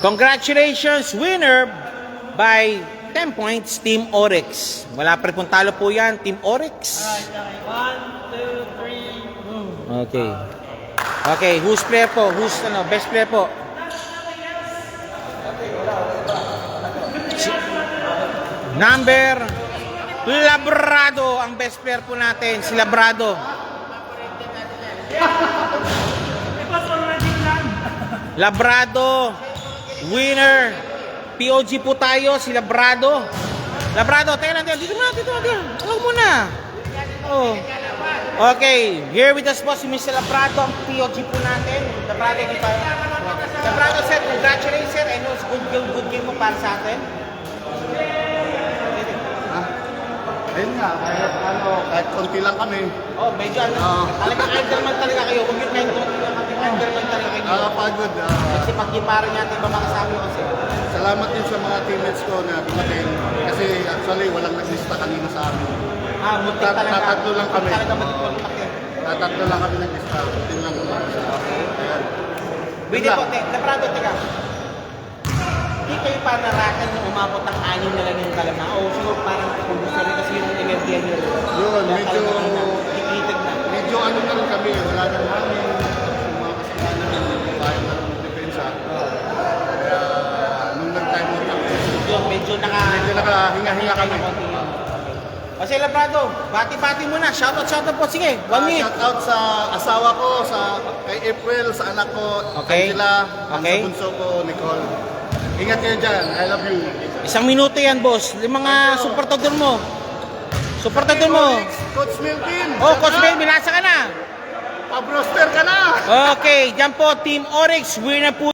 Congratulations, winner by 10 points, Team Oryx. Wala pa rin pong talo po yan, Team Oryx. Alright, 1, 2, 3, move. Okay. Okay, who's player po? Who's best player po? Number Labrado, ang best player po natin, si Labrado. Labrado, winner. POG po tayo, si Labrado. Labrado, tayo lang, dito muna. Huwag muna. Oh. Okay, here with us po si Mr. Labrado, ang POG po natin. Labrado, di ba? Labrado, sir, congratulations, sir. I know it's good game mo para sa atin. Ayun nga, kahit konti lang kami. Oh, medyo talagang Enderman talaga kayo. Kung yun na yung Enderman talaga kayo. Pagod. Kasi pag-iparan natin ba mga sabi ko kasi. Salamat din sa mga teammates ko na dumating. Kasi actually walang naglista kanina sa amin. Muntik talaga. Tatatlo lang kami. Talaga muntik yun. Tatatlo lang kami naglista. Kunti lang. Ayan. Pwede po, Labrado, teka. Hindi kayo pa narakan na umabot ng 6 na lang yung kalama. O siguro parang kung gusto rin kasi yung MFDN yun. Yun, medyo ano na rin kami. Wala na namin. Yung mga kasalanan namin. Kaya na lang mag-depensa. Kaya nung nag-time out kami. yun, medyo nakahinga-hinga kami. Kasi Labrado, bati-bati muna. Shoutout po. Sige, 1 minute. Shout out sa asawa ko, kay April, sa anak ko, Okay. Angela, Okay. sa bunso ko, Nicole. Ingat kayo dyan. I love you. 1 minuto yan, boss. Yung mga supportador mo. Supportador mo. Coach Milton. Oh, Coach Ben, binasa ka na. Pa-broster ka na. Okay, dyan po, Team Oryx, winner po.